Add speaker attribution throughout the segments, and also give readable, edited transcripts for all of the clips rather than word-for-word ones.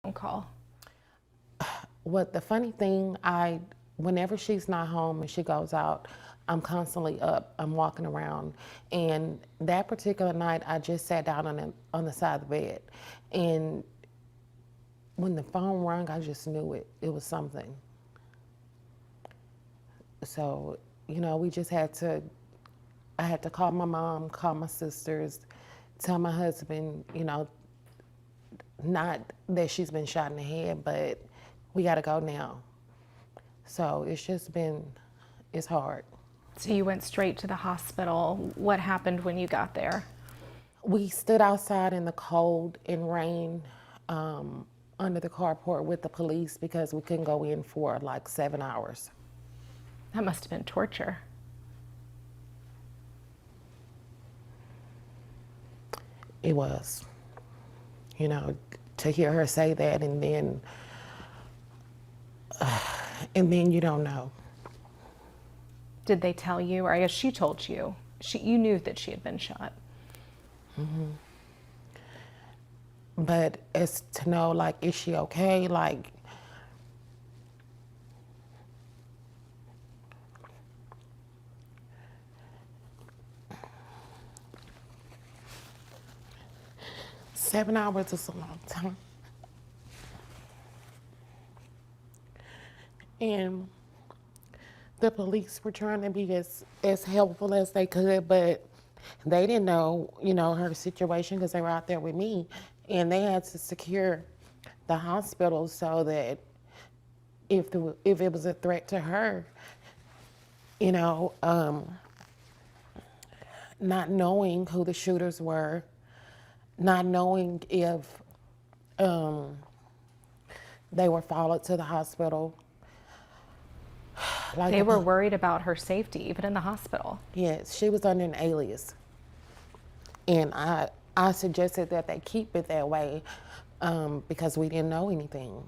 Speaker 1: phone call?
Speaker 2: What the funny thing, whenever she's not home and she goes out, I'm constantly up. I'm walking around, and that particular night, I just sat down on the side of the bed, and when the phone rang, I just knew it was something. So, we just had to. I had to call my mom, call my sisters, tell my husband, not that she's been shot in the head, but we got to go now. So it's hard.
Speaker 1: So you went straight to the hospital. What happened when you got there?
Speaker 2: We stood outside in the cold and rain under the carport with the police because we couldn't go in for like 7 hours.
Speaker 1: That must have been torture.
Speaker 2: It was, to hear her say that and then you don't know.
Speaker 1: Did they tell you, or I guess she told you, you knew that she had been shot?
Speaker 2: Mm-hmm. But as to know, like, is she okay? Like, seven hours is a long time. And the police were trying to be as helpful as they could, but they didn't know, her situation because they were out there with me. And they had to secure the hospital so that if it was a threat to her, not knowing who the shooters were, not knowing if they were followed to the hospital.
Speaker 1: Like, they were worried about her safety, even in the hospital.
Speaker 2: Yes, she was under an alias. And I suggested that they keep it that way because we didn't know anything.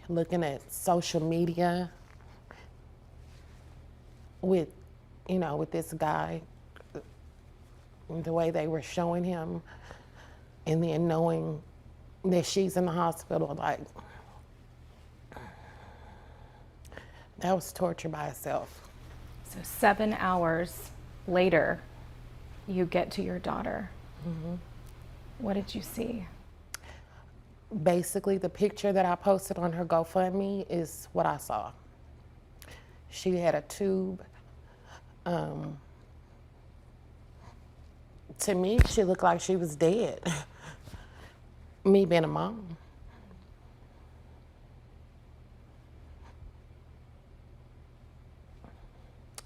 Speaker 2: Looking at social media with this guy, the way they were showing him, and then knowing that she's in the hospital, like, that was torture by itself.
Speaker 1: So 7 hours later, you get to your daughter.
Speaker 2: Mm-hmm.
Speaker 1: What did you see?
Speaker 2: Basically, the picture that I posted on her GoFundMe is what I saw. She had a tube. To me, she looked like she was dead. Me being a mom.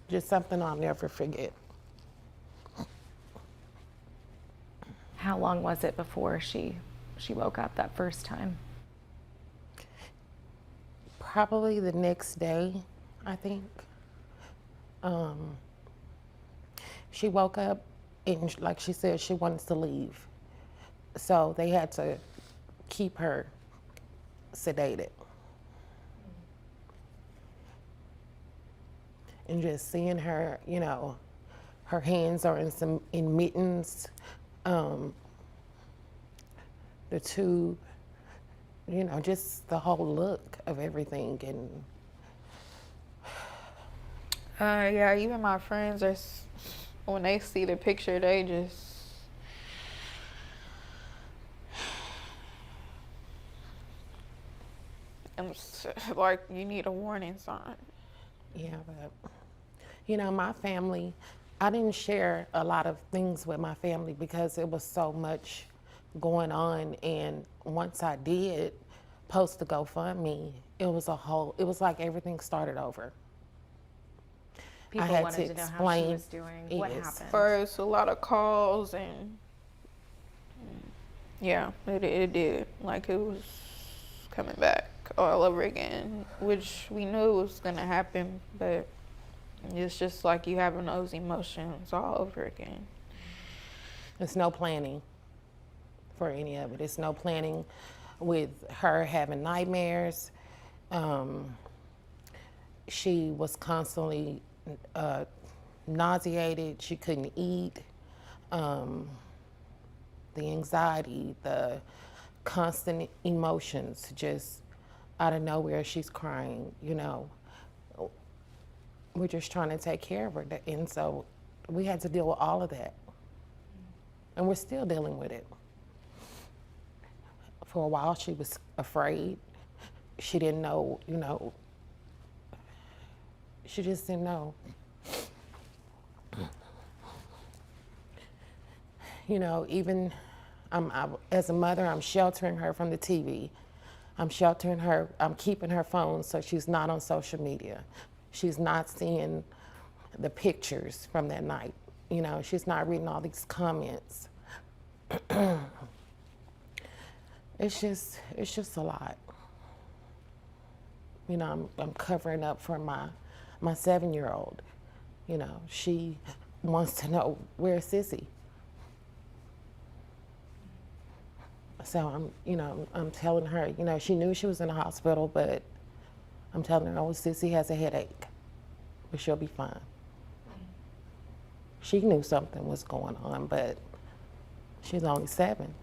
Speaker 2: Just something I'll never forget.
Speaker 1: How long was it before she woke up that first time?
Speaker 2: Probably the next day, I think. She woke up and, like she said, she wanted to leave. So they had to keep her sedated. And just seeing her, her hands are in mittens, the tube, just the whole look of everything. And
Speaker 3: yeah, even my friends when they see the picture, they just like, you need a warning sign.
Speaker 2: Yeah, but my family, I didn't share a lot of things with my family because it was so much going on. And once I did post the GoFundMe, it was like everything started over.
Speaker 1: People wanted to know how she was doing. What happened?
Speaker 3: First, a lot of calls, and yeah, it did. Like, it was coming back all over again, which we knew was gonna happen, but it's just like you having those emotions all over again.
Speaker 2: There's no planning for any of it. It's no planning with her having nightmares. She was constantly nauseated. She couldn't eat. the anxiety, the constant emotions, just out of nowhere she's crying, you know. We're just trying to take care of her. And so we had to deal with all of that. And we're still dealing with it. For a while, she was afraid. She didn't know, you know, she just didn't know. You know, even as a mother, I'm sheltering her from the TV. I'm sheltering her, I'm keeping her phone so she's not on social media. She's not seeing the pictures from that night. You know, she's not reading all these comments. It's just a lot. You know, I'm covering up for my 7-year-old. You know, she wants to know, where's Sissy? So I'm telling her, you know, she knew she was in the hospital, but I'm telling her, oh, Sissy has a headache, but she'll be fine. She knew something was going on, but she's only 7.